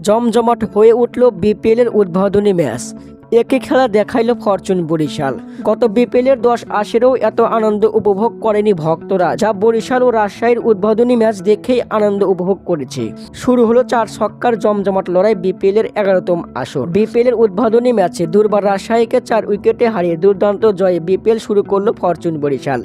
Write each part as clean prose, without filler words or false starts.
জমজমাট হয়ে উঠল বিপিএলের উদ্বোধনী ম্যাচ। একই খেলা দেখাইল ফরচুন বরিশাল। গত বিপিএলের 10 আসরেও এত আনন্দ উপভোগ করেনি ভক্তরা, যা বরিশাল ও রাজশাহীর উদ্বোধনী ম্যাচ দেখেই আনন্দ উপভোগ করেছে। শুরু হলো 4 ছক্কার জমজমাট লড়াই বিপিএলের 11তম আসর। বিপিএলের উদ্বোধনী ম্যাচে দুর্বার রাজশাহীকে 4 উইকেটে হারিয়ে দুর্দান্ত জয়ে বিপিএল শুরু করলো ফরচুন বরিশাল।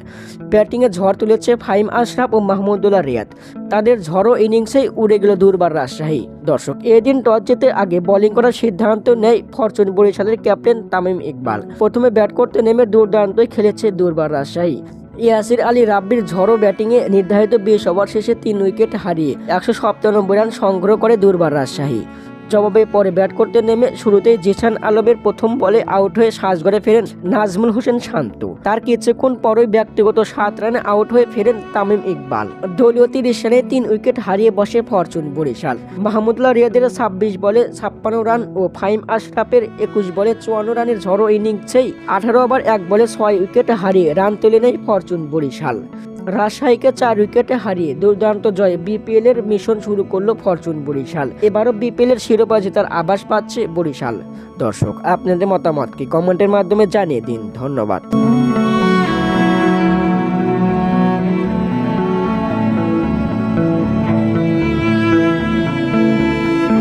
ব্যাটিংয়ে ঝড় তুলেছে ফাহিম আশরাফ ও মাহমুদুল্লাহ রিয়াদ। তাদের ঝড়ো ইনিংসেই উড়ে গেল দুর্বার রাজশাহী। দর্শক, এদিন টস জিতে আগে বোলিং করার সিদ্ধান্ত নেয় ফরচুন বরিশালের ক্যাপ্টেন তামিম ইকবাল। প্রথমে ব্যাট করতে নেমে দুর্দান্তই খেলেছে দুর্বার রাজশাহী। ইয়াসির আলী রাব্বির ঝড়ো ব্যাটিংয়ে নির্ধারিত 20 ওভার শেষে 3 উইকেট হারিয়ে 197 রান সংগ্রহ করে দুর্বার রাজশাহী। জবাবে পরে ব্যাট করতে নেমে শুরুতেই জিসান আলমের প্রথম বলে আউট হয়ে সাজঘরে ফেরেন নাজমুল হোসেন শান্ত। তার কিছুক্ষণ পরই ব্যক্তিগত 7 রানে আউট হয়ে ফেরেন তামিম ইকবাল। দলীয় 30 রানে 3 উইকেট হারিয়ে বসে ফরচুন বরিশাল। মাহমুদুল্লাহ রিয়াদের 26 বলে 56 রান ও ফাহিম আশরাফের 21 বলে 54 রানের ঝড়ো ইনিংসেই 18 ওভার 1 বলে 6 উইকেট হারিয়ে রান তুলে নেয় ফরচুন বরিশাল। রাজশাহীকে 4 উইকেটে হারিয়ে দুর্দান্ত জয়ে বিপিএল এর মিশন শুরু করলো ফরচুন বরিশাল। এবারও বিপিএল এর শিরোপা জেতার আভাস পাচ্ছে বরিশাল। দর্শক, আপনাদের মতামত কি কমেন্টের মাধ্যমে জানিয়ে দিন। ধন্যবাদ।